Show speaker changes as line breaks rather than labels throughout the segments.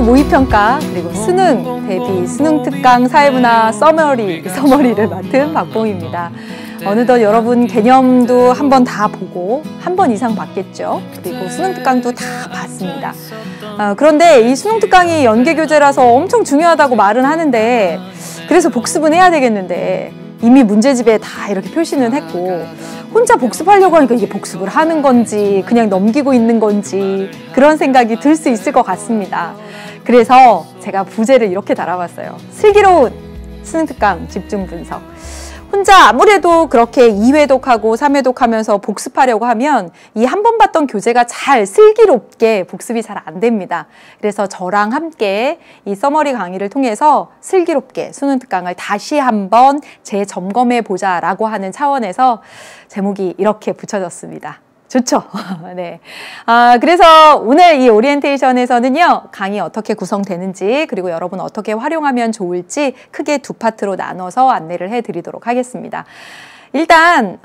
모의평가 그리고 수능 대비 수능특강 사회문화 서머리를 맡은 박봉입니다. 어느덧 여러분 개념도 한번 다 보고 한 번 이상 봤겠죠. 그리고 수능특강도 다 봤습니다. 그런데 이 수능특강이 연계교재라서 엄청 중요하다고 말은 하는데 그래서 복습은 해야 되겠는데 이미 문제집에 다 이렇게 표시는 했고 혼자 복습하려고 하니까 이게 복습을 하는 건지 그냥 넘기고 있는 건지 그런 생각이 들 수 있을 것 같습니다. 그래서 제가 부제를 이렇게 달아봤어요. 슬기로운 수능특강 집중 분석. 혼자 아무래도 그렇게 2회독하고 3회독 하면서 복습하려고 하면 이 한 번 봤던 교재가 잘 슬기롭게 복습이 잘 안 됩니다. 그래서 저랑 함께 이 서머리 강의를 통해서 슬기롭게 수능특강을 다시 한번 재점검해 보자라고 하는 차원에서 제목이 이렇게 붙여졌습니다. 좋죠? 네. 그래서 오늘 이 오리엔테이션에서는요, 강의 어떻게 구성되는지, 그리고 여러분 어떻게 활용하면 좋을지 크게 두 파트로 나눠서 안내를 해드리도록 하겠습니다. 일단,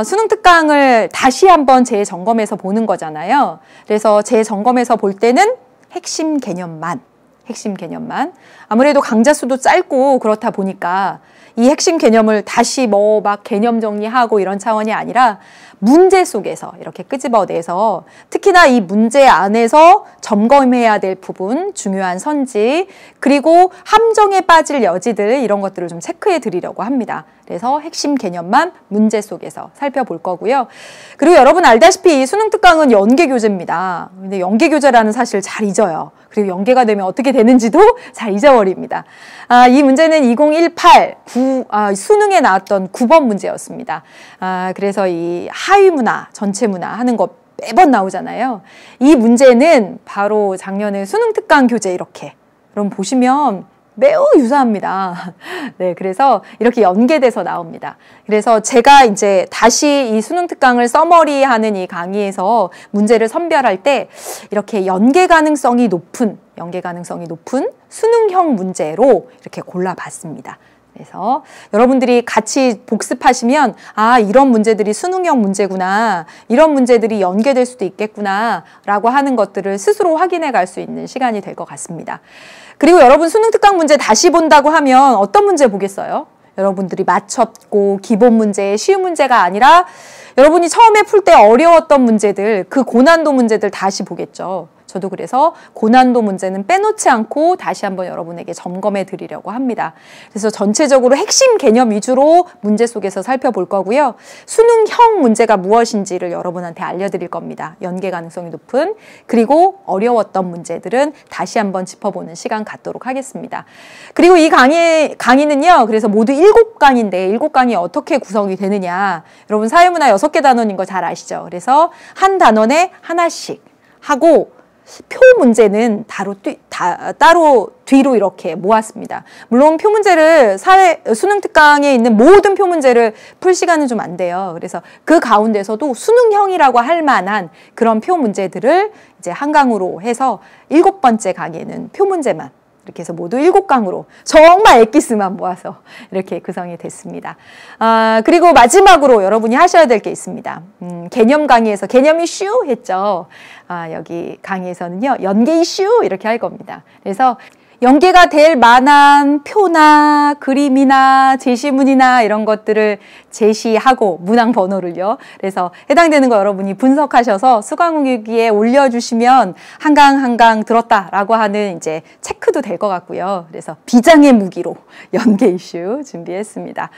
수능특강을 다시 한번 재점검해서 보는 거잖아요. 그래서 재점검해서 볼 때는 핵심 개념만. 아무래도 강좌 수도 짧고 그렇다 보니까 이 핵심 개념을 다시 막 개념 정리하고 이런 차원이 아니라 문제 속에서 이렇게 끄집어내서 특히나 이 문제 안에서 점검해야 될 부분, 중요한 선지, 그리고 함정에 빠질 여지들 이런 것들을 좀 체크해 드리려고 합니다. 그래서 핵심 개념만 문제 속에서 살펴볼 거고요. 그리고 여러분 알다시피 이 수능특강은 연계교재입니다. 근데 연계교재라는 사실 잘 잊어요. 그리고 연계가 되면 어떻게 되는지도 잘 잊어버립니다. 이 문제는 2018 수능에 나왔던 9번 문제였습니다. 그래서 이 하위문화, 전체문화 하는 거 매번 나오잖아요. 이 문제는 바로 작년에 수능특강 교재 이렇게 그럼 보시면 매우 유사합니다. 네, 그래서 이렇게 연계돼서 나옵니다. 그래서 제가 이제 다시 이 수능특강을 서머리하는 이 강의에서 문제를 선별할 때 이렇게 연계 가능성이 높은 수능형 문제로 이렇게 골라봤습니다. 그래서 여러분들이 같이 복습하시면 이런 문제들이 수능형 문제구나, 이런 문제들이 연계될 수도 있겠구나 라고 하는 것들을 스스로 확인해 갈 수 있는 시간이 될 것 같습니다. 그리고 여러분 수능특강 문제 다시 본다고 하면 어떤 문제 보겠어요? 여러분들이 맞췄고 기본 문제, 쉬운 문제가 아니라 여러분이 처음에 풀 때 어려웠던 문제들, 그 고난도 문제들 다시 보겠죠. 저도 그래서 고난도 문제는 빼놓지 않고 다시 한번 여러분에게 점검해 드리려고 합니다. 그래서 전체적으로 핵심 개념 위주로 문제 속에서 살펴볼 거고요. 수능형 문제가 무엇인지를 여러분한테 알려드릴 겁니다. 연계 가능성이 높은, 그리고 어려웠던 문제들은 다시 한번 짚어보는 시간 갖도록 하겠습니다. 그리고 이 강의는요, 그래서 모두 7강인데 7강이 어떻게 구성이 되느냐. 여러분 사회문화 6개 단원인 거 잘 아시죠? 그래서 한 단원에 하나씩 하고 표 문제는 따로 뒤로 이렇게 모았습니다. 물론 표 문제를 수능특강에 있는 모든 표 문제를 풀 시간은 좀 안 돼요. 그래서 그 가운데서도 수능형이라고 할 만한 그런 표 문제들을 이제 한 강으로 해서 7번째 강의에는 표 문제만 이렇게 해서 모두 7강으로 정말 엑기스만 모아서 이렇게 구성이 됐습니다. 그리고 마지막으로 여러분이 하셔야 될 게 있습니다. 개념 강의에서 개념 이슈 했죠. 여기 강의에서는요, 연계 이슈 이렇게 할 겁니다. 그래서 연계가 될 만한 표나 그림이나 제시문이나 이런 것들을 제시하고 문항 번호를요. 그래서 해당되는 거 여러분이 분석하셔서 수강후기에 올려주시면 한 강 들었다라고 하는 이제 체크도 될 것 같고요. 그래서 비장의 무기로 연계 이슈 준비했습니다.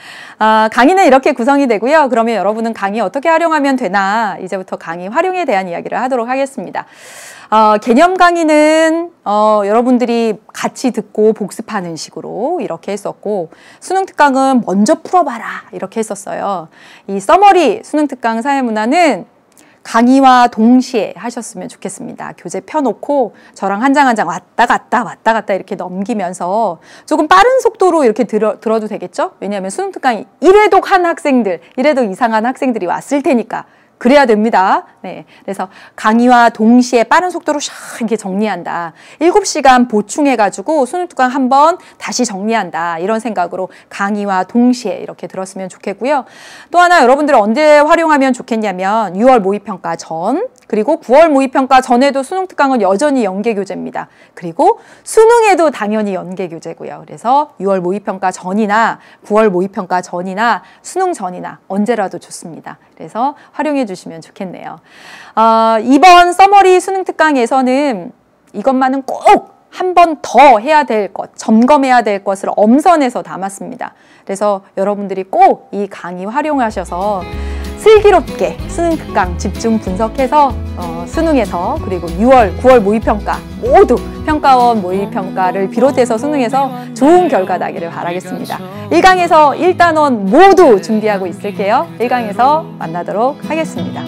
강의는 이렇게 구성이 되고요. 그러면 여러분은 강의 어떻게 활용하면 되나 이제부터 강의 활용에 대한 이야기를 하도록 하겠습니다. 개념 강의는 여러분들이 같이 듣고 복습하는 식으로 이렇게 했었고, 수능특강은 먼저 풀어봐라 이렇게 했었어요. 이 서머리 수능특강 사회문화는 강의와 동시에 하셨으면 좋겠습니다. 교재 펴놓고 저랑 한 장 한 장 왔다 갔다 이렇게 넘기면서 조금 빠른 속도로 이렇게 들어도 되겠죠? 왜냐하면 수능특강이 1회독 한 학생들, 1회독 이상한 학생들이 왔을 테니까 그래야 됩니다. 네. 그래서 강의와 동시에 빠른 속도로 샥 이렇게 정리한다. 7시간 보충해가지고 수능 특강 한번 다시 정리한다. 이런 생각으로 강의와 동시에 이렇게 들었으면 좋겠고요. 또 하나 여러분들 언제 활용하면 좋겠냐면 6월 모의평가 전, 그리고 9월 모의평가 전에도 수능 특강은 여전히 연계교재입니다. 그리고 수능에도 당연히 연계교재고요. 그래서 6월 모의평가 전이나 9월 모의평가 전이나 수능 전이나 언제라도 좋습니다. 그래서 활용해 주시면 좋겠네요. 이번 서머리 수능 특강에서는 이것만은 꼭 한 번 더 해야 될 것, 점검해야 될 것을 엄선해서 담았습니다. 그래서 여러분들이 꼭 이 강의 활용하셔서 슬기롭게 수능 특강 집중 분석해서 수능에서 그리고 6월, 9월 모의평가 모두 평가원 모의평가를 비롯해서 수능에서 좋은 결과 나기를 바라겠습니다. 1강에서 1단원 모두 준비하고 있을게요. 1강에서 만나도록 하겠습니다.